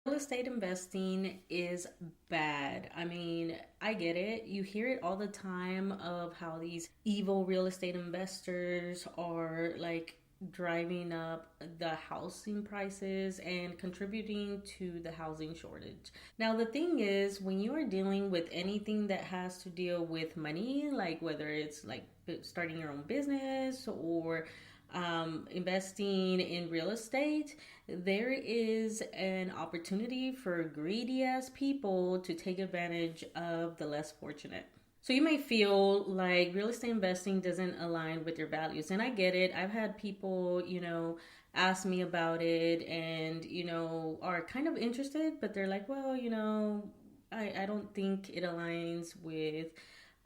Real estate investing is bad. I mean, I get it. You hear it all the time of how these evil real estate investors are like driving up the housing prices and contributing to the housing shortage. Now, the thing is, when you are dealing with anything that has to deal with money, like whether it's like starting your own business or investing in real estate, there is an opportunity for greedy ass people to take advantage of the less fortunate. So you may feel like real estate investing doesn't align with your values. And I get it. I've had people, ask me about it and, are kind of interested, but they're like, well, I don't think it aligns with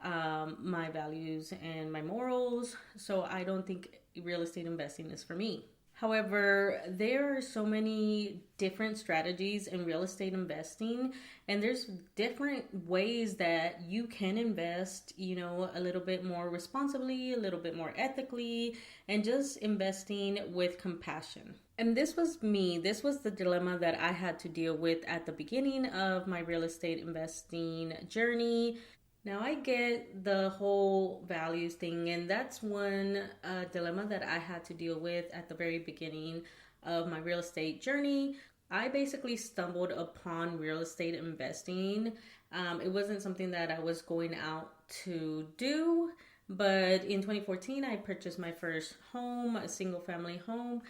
my values and my morals. So I don't think real estate investing is for me. However, there are so many different strategies in real estate investing, and there's different ways that you can invest, a little bit more responsibly, a little bit more ethically, and just investing with compassion. And this was me. This was the dilemma that I had to deal with at the beginning of my real estate investing journey. Now, I get the whole values thing, and that's one dilemma that I had to deal with at the very beginning of my real estate journey. I basically stumbled upon real estate investing. It wasn't something that I was going out to do, but in 2014, I purchased my first home, a single family home,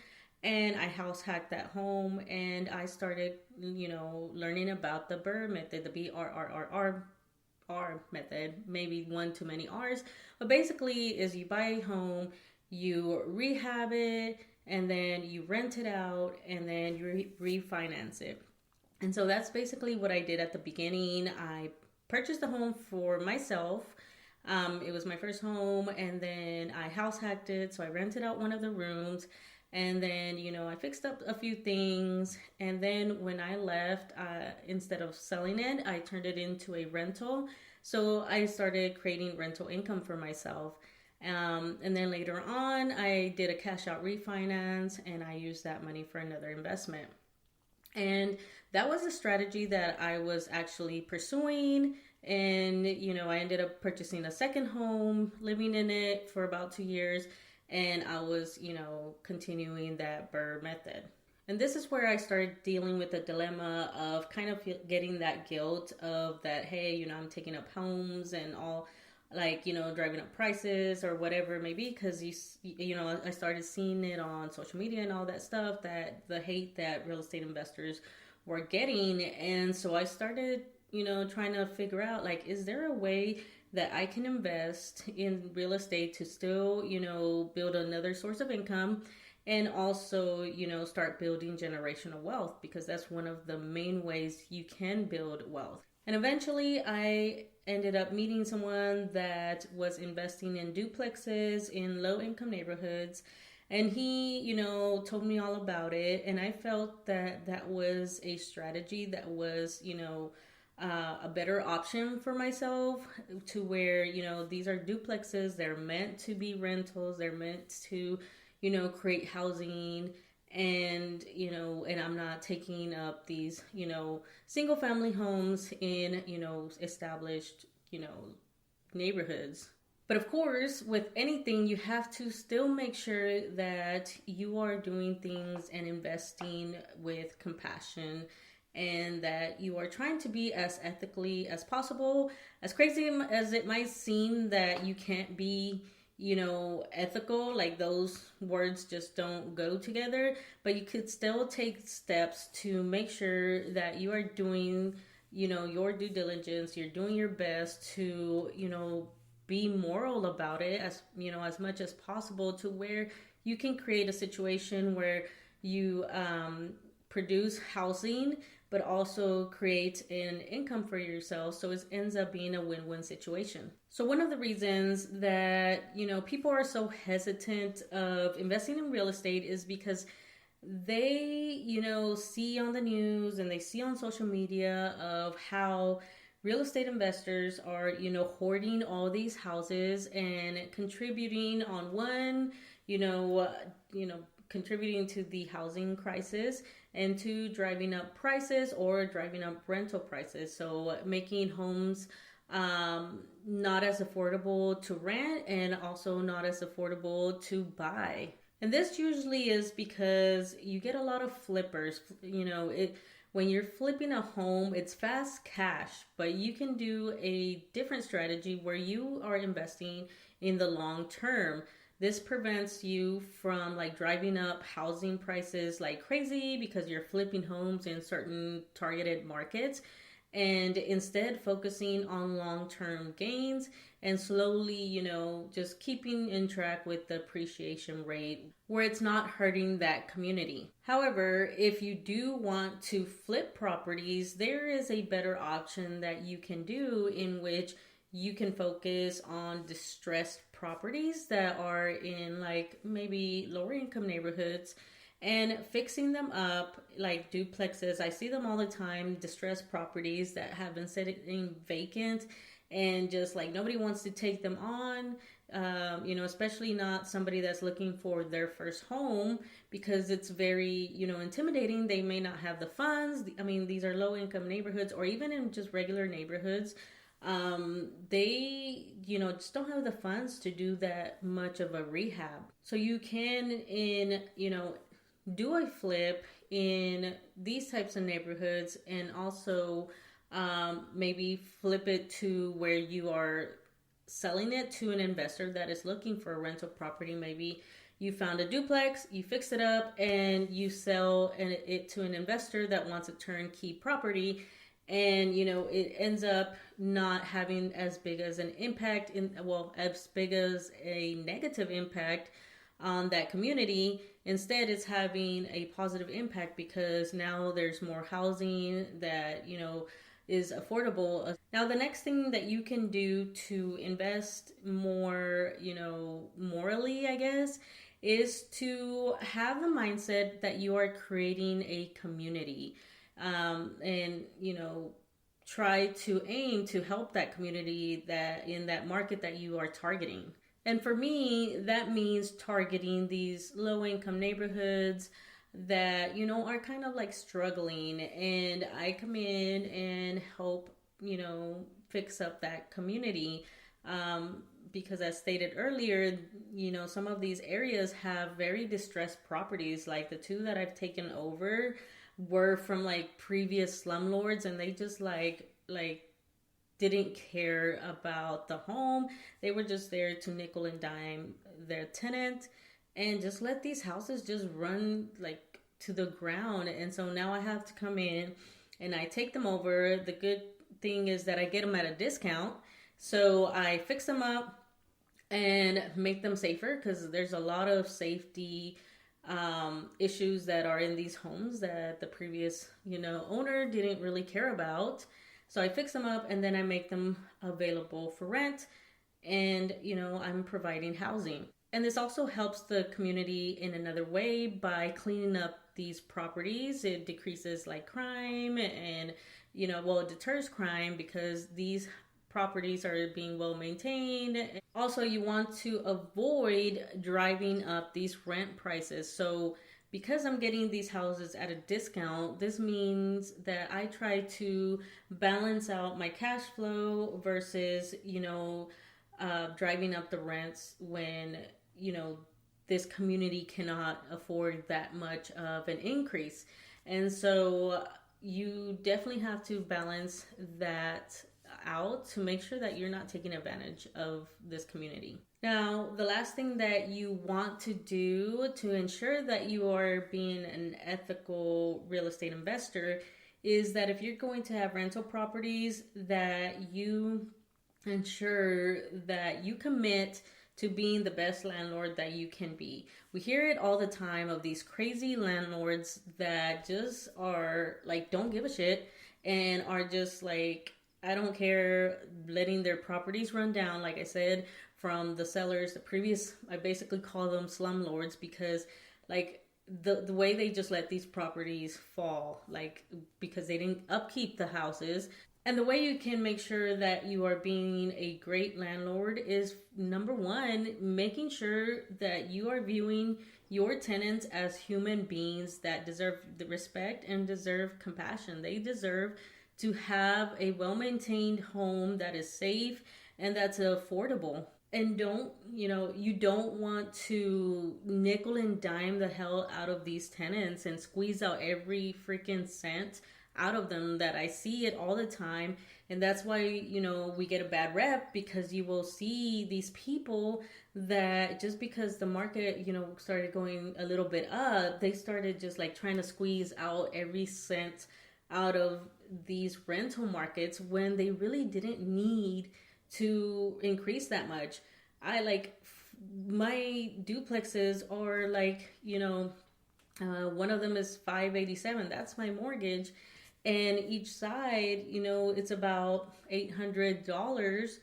and I house hacked that home and I started, learning about the BRRRR method, the BRRRR method, maybe one too many R's. But basically, is you buy a home, you rehab it, and then you rent it out, and then you refinance it. And so that's basically what I did at the beginning. I purchased a home for myself. It was my first home, and then I house hacked it. So I rented out one of the rooms, and then I fixed up a few things, and then when I left, instead of selling it, I turned it into a rental. So I started creating rental income for myself. And then later on, I did a cash out refinance, and I used that money for another investment. And that was a strategy that I was actually pursuing. And, I ended up purchasing a second home, living in it for about 2 years. And I was, continuing that BRRRR method. And this is where I started dealing with the dilemma of kind of getting that guilt of that, hey, I'm taking up homes and all, like, driving up prices or whatever it may be, because I started seeing it on social media and all that stuff, that the hate that real estate investors were getting. And so I started, trying to figure out, like, is there a way that I can invest in real estate to still, build another source of income, and also, start building generational wealth, because that's one of the main ways you can build wealth. And eventually I ended up meeting someone that was investing in duplexes in low income neighborhoods. And he, told me all about it. And I felt that that was a strategy that was, a better option for myself, to where, these are duplexes. They're meant to be rentals. They're meant to, create housing, and I'm not taking up these, single family homes in, established, neighborhoods. But of course, with anything, you have to still make sure that you are doing things and investing with compassion, and that you are trying to be as ethically as possible. As crazy as it might seem that you can't be, ethical, like those words just don't go together, but you could still take steps to make sure that you are doing, your due diligence, you're doing your best to, be moral about it, as as much as possible, to where you can create a situation where you produce housing but also create an income for yourself, so it ends up being a win-win situation. So one of the reasons that people are so hesitant of investing in real estate is because they see on the news and they see on social media of how real estate investors are hoarding all these houses and contributing on one, you know contributing to the housing crisis, and two, driving up prices or driving up rental prices. So making homes not as affordable to rent and also not as affordable to buy. And this usually is because you get a lot of flippers. When you're flipping a home, it's fast cash, but you can do a different strategy where you are investing in the long term. This prevents you from like driving up housing prices like crazy because you're flipping homes in certain targeted markets, and instead focusing on long-term gains and slowly, just keeping in track with the appreciation rate where it's not hurting that community. However, if you do want to flip properties, there is a better option that you can do in which you can focus on distressed properties that are in like maybe lower income neighborhoods and fixing them up like duplexes. I see them all the time, distressed properties that have been sitting vacant and just like nobody wants to take them on. Especially not somebody that's looking for their first home because it's very, intimidating. They may not have the funds. I mean, these are low income neighborhoods or even in just regular neighborhoods. They, just don't have the funds to do that much of a rehab. So you can, do a flip in these types of neighborhoods and also maybe flip it to where you are selling it to an investor that is looking for a rental property. Maybe you found a duplex, you fix it up, and you sell it to an investor that wants a turnkey property. And it ends up not having as big as an impact as big as a negative impact on that community. Instead, it's having a positive impact because now there's more housing that is affordable. Now, the next thing that you can do to invest more, morally, I guess, is to have the mindset that you are creating a community. And try to aim to help that community that in that market that you are targeting. And for me, that means targeting these low income neighborhoods that are kind of like struggling, and I come in and help fix up that community, because as stated earlier, some of these areas have very distressed properties. Like the two that I've taken over were from like previous slumlords, and they just like didn't care about the home. They were just there to nickel and dime their tenant and just let these houses just run like to the ground. And so now I have to come in and I take them over. The good thing is that I get them at a discount, so I fix them up and make them safer, because there's a lot of safety issues that are in these homes that the previous owner didn't really care about. So I fix them up and then I make them available for rent, and I'm providing housing. And this also helps the community in another way by cleaning up these properties. It decreases like crime and it deters crime because these properties are being well maintained. Also, you want to avoid driving up these rent prices. So because I'm getting these houses at a discount, this means that I try to balance out my cash flow versus, driving up the rents when, this community cannot afford that much of an increase. And so you definitely have to balance that out to make sure that you're not taking advantage of this community. Now, the last thing that you want to do to ensure that you are being an ethical real estate investor is that if you're going to have rental properties, that you ensure that you commit to being the best landlord that you can be. We hear it all the time of these crazy landlords that just are like, don't give a shit and are just like, I don't care, letting their properties run down. Like I said, from the sellers, I basically call them slumlords because like the way they just let these properties fall, like because they didn't upkeep the houses. And the way you can make sure that you are being a great landlord is, number one, making sure that you are viewing your tenants as human beings that deserve the respect and deserve compassion. They deserve to have a well maintained home that is safe and that's affordable. And you don't want to nickel and dime the hell out of these tenants and squeeze out every freaking cent out of them. That I see it all the time. And that's why, we get a bad rep, because you will see these people that just because the market, started going a little bit up, they started just like trying to squeeze out every cent out of these rental markets when they really didn't need to increase that much. I like my duplexes are like, one of them is 587. That's my mortgage. And each side, it's about $800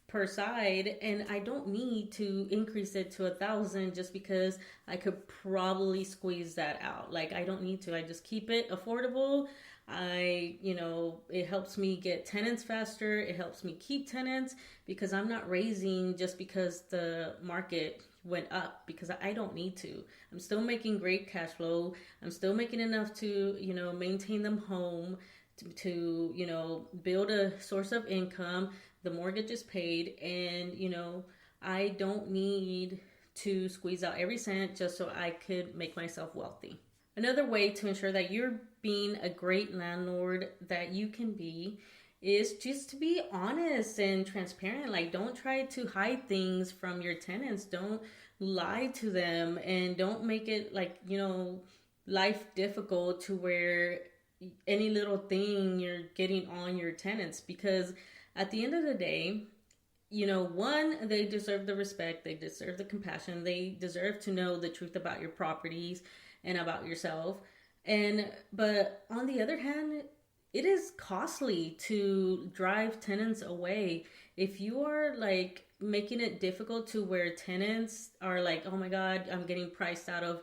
per side, and I don't need to increase it to 1,000 just because I could probably squeeze that out. Like, I don't need to. I just keep it affordable. It helps me get tenants faster. It helps me keep tenants because I'm not raising just because the market went up, because I don't need to. I'm still making great cash flow. I'm still making enough to, maintain them home, to build a source of income. The mortgage is paid, and, I don't need to squeeze out every cent just so I could make myself wealthy. Another way to ensure that you're being a great landlord that you can be is just to be honest and transparent. Like, don't try to hide things from your tenants. Don't lie to them, and don't make it like, life difficult to where any little thing you're getting on your tenants. Because at the end of the day, one, they deserve the respect, they deserve the compassion, they deserve to know the truth about your properties and about yourself. But on the other hand, it is costly to drive tenants away. If you are like making it difficult to where tenants are like, oh my God, I'm getting priced out of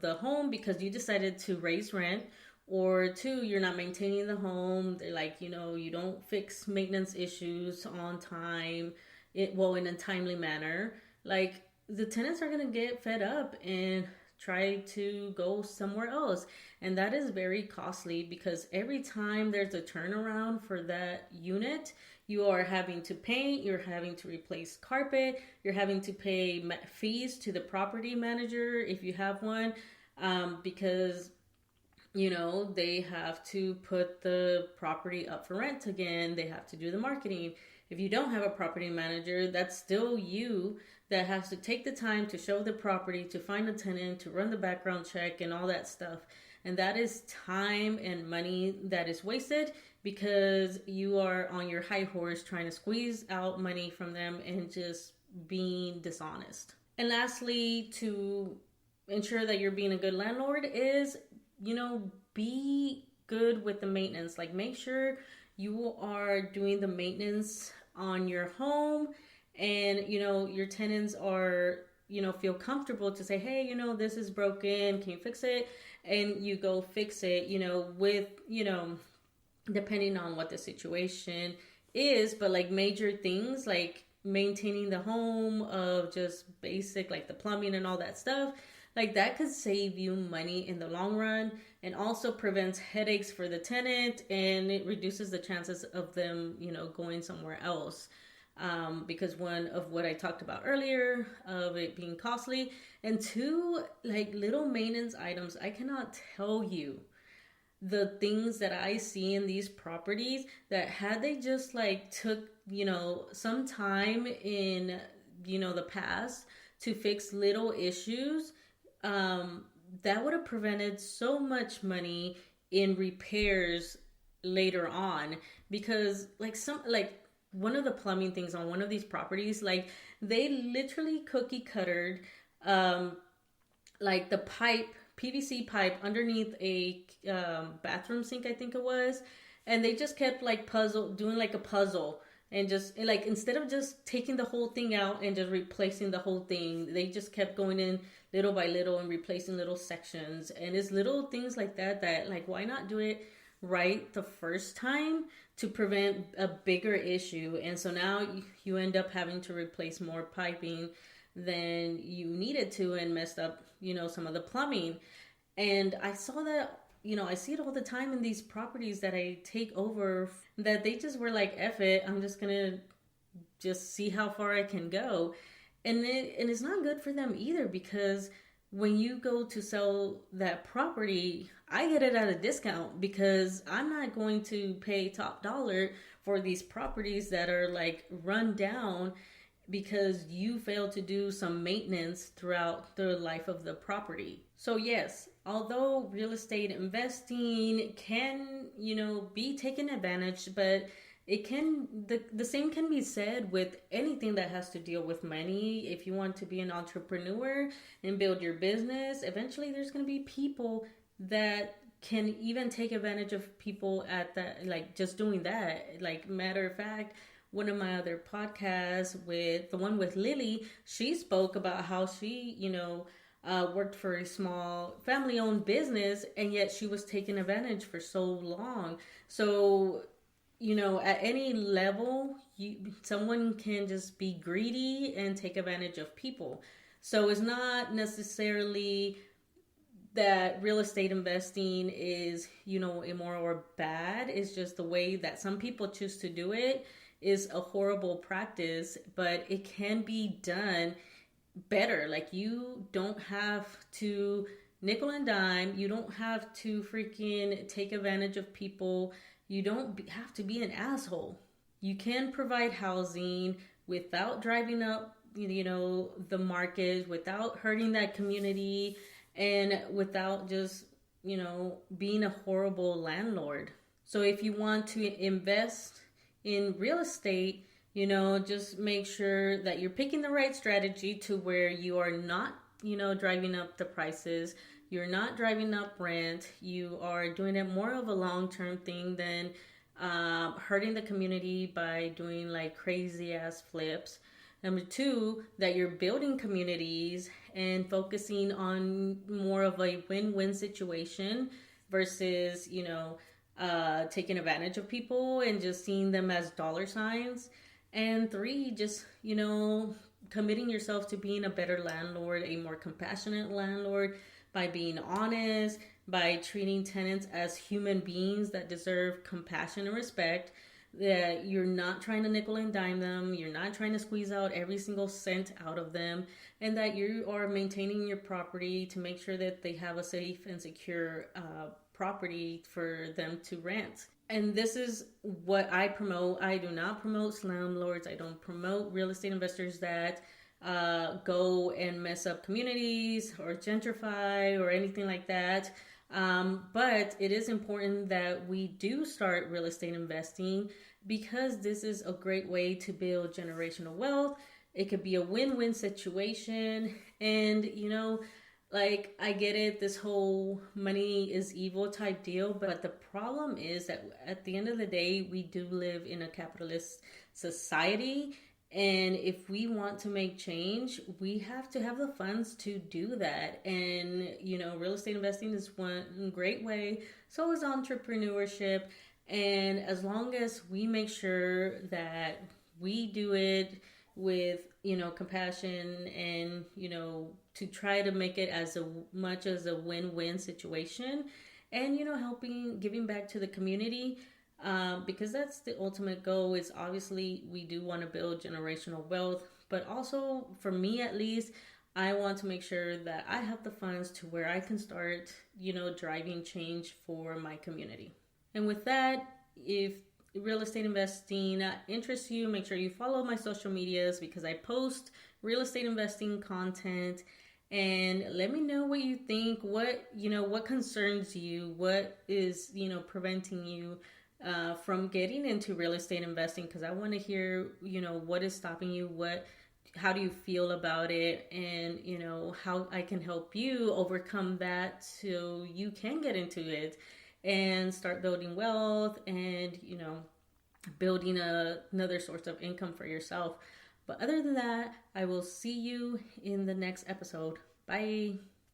the home because you decided to raise rent, or two, you're not maintaining the home. They're like, you don't fix maintenance issues on time, in a timely manner. Like, the tenants are going to get fed up and try to go somewhere else. And that is very costly, because every time there's a turnaround for that unit, you are having to paint, you're having to replace carpet, you're having to pay fees to the property manager if you have one, because they have to put the property up for rent again. They have to do the marketing. If you don't have a property manager, that's still you that has to take the time to show the property, to find a tenant, to run the background check and all that stuff. And that is time and money that is wasted because you are on your high horse trying to squeeze out money from them and just being dishonest. And lastly, to ensure that you're being a good landlord is, be good with the maintenance. Like, make sure you are doing the maintenance on your home, and, your tenants are, feel comfortable to say, hey, this is broken. Can you fix it? And you go fix it, with, depending on what the situation is, but like major things like maintaining the home of just basic, like the plumbing and all that stuff, like that could save you money in the long run, and also prevents headaches for the tenant, and it reduces the chances of them, going somewhere else. Because one of what I talked about earlier of it being costly, and two, like little maintenance items, I cannot tell you the things that I see in these properties that had they just like took, some time in, the past to fix little issues, that would have prevented so much money in repairs later on. Because one of the plumbing things on one of these properties, like they literally cookie cuttered, like the PVC pipe underneath a bathroom sink, I think it was, and they just kept like doing like a puzzle, and just like instead of just taking the whole thing out and just replacing the whole thing, they just kept going in little by little and replacing little sections. And it's little things like that like, why not do it right the first time to prevent a bigger issue. And so now you end up having to replace more piping than you needed to and messed up, some of the plumbing. And I saw that, I see it all the time in these properties that I take over, that they just were like, F it, I'm just gonna just see how far I can go. And it's not good for them either, because when you go to sell that property, I get it at a discount because I'm not going to pay top dollar for these properties that are like run down because you failed to do some maintenance throughout the life of the property. So yes, although real estate investing can, be taken advantage, but it can, the same can be said with anything that has to deal with money. If you want to be an entrepreneur and build your business, eventually there's going to be people that can even take advantage of people at that, like just doing that. Like, matter of fact, one of my other podcasts, with the one with Lily, she spoke about how she, worked for a small family-owned business, and yet she was taken advantage for so long. So, at any level, someone can just be greedy and take advantage of people. So it's not necessarily that real estate investing is, immoral or bad. It's just the way that some people choose to do it is a horrible practice, but it can be done better. Like, you don't have to nickel and dime. You don't have to freaking take advantage of people. You don't have to be an asshole. You can provide housing without driving up, the market, without hurting that community, and without just, being a horrible landlord. So if you want to invest in real estate, just make sure that you're picking the right strategy to where you are not, driving up the prices. You're not driving up rent. You are doing it more of a long-term thing than hurting the community by doing like crazy ass flips. Number two, that you're building communities and focusing on more of a win-win situation versus, taking advantage of people and just seeing them as dollar signs. And three, just, committing yourself to being a better landlord, a more compassionate landlord, by being honest, by treating tenants as human beings that deserve compassion and respect, that you're not trying to nickel and dime them, you're not trying to squeeze out every single cent out of them, and that you are maintaining your property to make sure that they have a safe and secure property for them to rent. And this is what I promote. I do not promote slumlords. I don't promote real estate investors that go and mess up communities or gentrify or anything like that. But it is important that we do start real estate investing, because this is a great way to build generational wealth. It could be a win-win situation. And, like, I get it, this whole money is evil type deal, but the problem is that at the end of the day, we do live in a capitalist society. And if we want to make change, we have to have the funds to do that. And, real estate investing is one great way. So is entrepreneurship. And as long as we make sure that we do it with, compassion and, to try to make it as much as a win-win situation, and, giving back to the community, because that's the ultimate goal. Is obviously we do want to build generational wealth, but also, for me at least, I want to make sure that I have the funds to where I can start, driving change for my community. And with that, if real estate investing interests you, make sure you follow my social medias, because I post real estate investing content. And let me know what you think, what concerns you, what is, preventing you from getting into real estate investing, because I want to hear, what is stopping you, how do you feel about it, and, how I can help you overcome that so you can get into it and start building wealth and, building another source of income for yourself. But other than that, I will see you in the next episode. Bye.